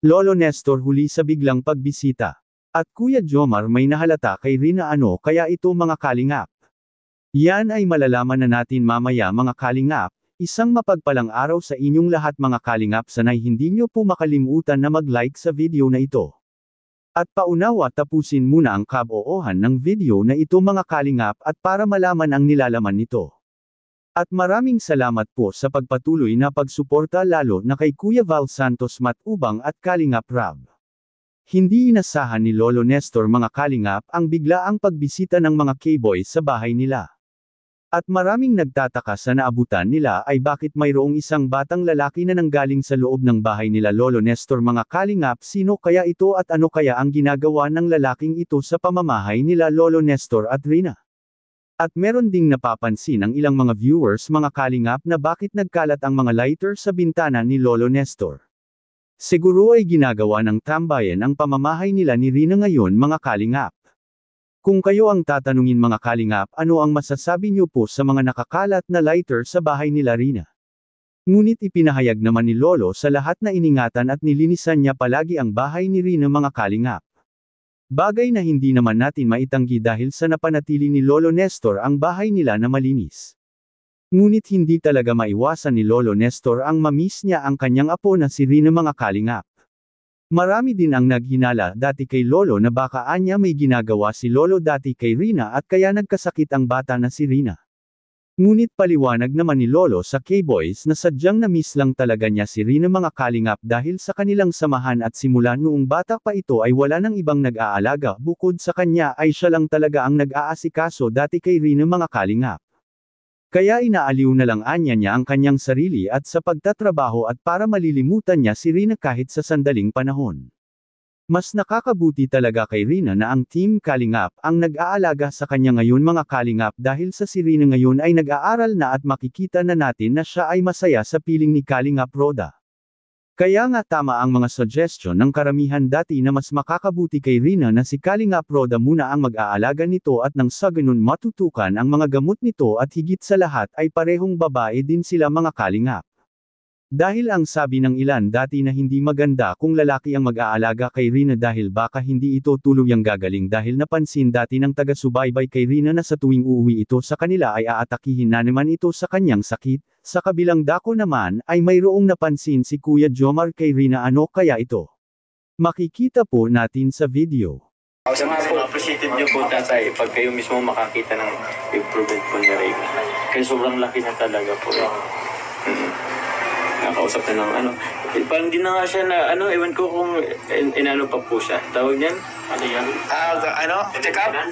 Lolo Nestor huli sa biglang pagbisita. At Kuya Jomar may nahalata kay Rina ano kaya ito mga kalingap. Yan ay malalaman na natin mamaya mga kalingap. Isang mapagpalang araw sa inyong lahat mga kalingap, sanay hindi nyo po makalimutan na mag-like sa video na ito. At paunawa tapusin muna ang kaboohan ng video na ito mga kalingap at para malaman ang nilalaman nito. At maraming salamat po sa pagpatuloy na pagsuporta lalo na kay Kuya Val Santos Matubang at Kalingap Rab. Hindi inasahan ni Lolo Nestor mga kalingap ang biglaang pagbisita ng mga K-boys sa bahay nila. At maraming nagtataka sa naabutan nila ay bakit mayroong isang batang lalaki na nanggaling sa loob ng bahay nila Lolo Nestor mga kalingap, sino kaya ito at ano kaya ang ginagawa ng lalaking ito sa pamamahay nila Lolo Nestor at Rina? At meron ding napapansin ang ilang mga viewers mga kalingap na bakit nagkalat ang mga lighter sa bintana ni Lolo Nestor. Siguro ay ginagawa ng tambayan ang pamamahay nila ni Rina ngayon mga kalingap. Kung kayo ang tatanungin mga kalingap, ano ang masasabi niyo po sa mga nakakalat na lighter sa bahay nila Rina? Ngunit ipinahayag naman ni Lolo sa lahat na iningatan at nilinisan niya palagi ang bahay ni Rina mga kalingap. Bagay na hindi naman natin maitanggi dahil sa napanatili ni Lolo Nestor ang bahay nila na malinis. Ngunit hindi talaga maiwasan ni Lolo Nestor ang mamiss niya ang kanyang apo na si Rina mga kalingap. Marami din ang naghinala dati kay Lolo na baka anya may ginagawa si Lolo dati kay Rina at kaya nagkasakit ang bata na si Rina. Ngunit paliwanag naman ni Lolo sa K-Boys na sadyang na-miss lang talaga niya si Rina mga kalingap dahil sa kanilang samahan at simula noong bata pa ito ay wala nang ibang nag-aalaga bukod sa kanya ay siya lang talaga ang nag-aasikaso dati kay Rina mga kalingap. Kaya inaaliw na lang anya niya ang kanyang sarili at sa pagtatrabaho at para malilimutan niya si Rina kahit sa sandaling panahon. Mas nakakabuti talaga kay Rina na ang Team Kalingap ang nag-aalaga sa kanya ngayon mga kalingap dahil sa si Rina ngayon ay nag-aaral na at makikita na natin na siya ay masaya sa piling ni Kalingap Roda. Kaya nga tama ang mga suggestion ng karamihan dati na mas makakabuti kay Rina na si Kalingap Roda muna ang mag-aalaga nito at nang sa ganun matutukan ang mga gamot nito at higit sa lahat ay parehong babae din sila mga kalingap. Dahil ang sabi ng ilan dati na hindi maganda kung lalaki ang mag-aalaga kay Rina dahil baka hindi ito tuluyang gagaling dahil napansin dati ng taga-subaybay kay Rina na sa tuwing uuwi ito sa kanila ay aatakihin na naman ito sa kanyang sakit. Sa kabilang dako naman ay mayroong napansin si Kuya Jomar kay Rina ano kaya ito? Makikita po natin sa video. Sa mga appreciative niyo po tatay pag kayo mismo makakita ng improvement po ni Rina. Kaya sobrang laki na talaga po. Nakausap na ng ano. Parang di na nga siya na ano, ewan ko kung inano pa po siya. Tawag niyan? Ano yan? Check up?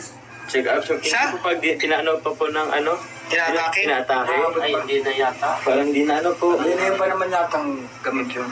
Check up. So, pag inaano pa po ng ano? Inatake? Inatake. Ay, hindi na yata. Parang di na ano po. Hindi na yun pa naman yatang gamit yun.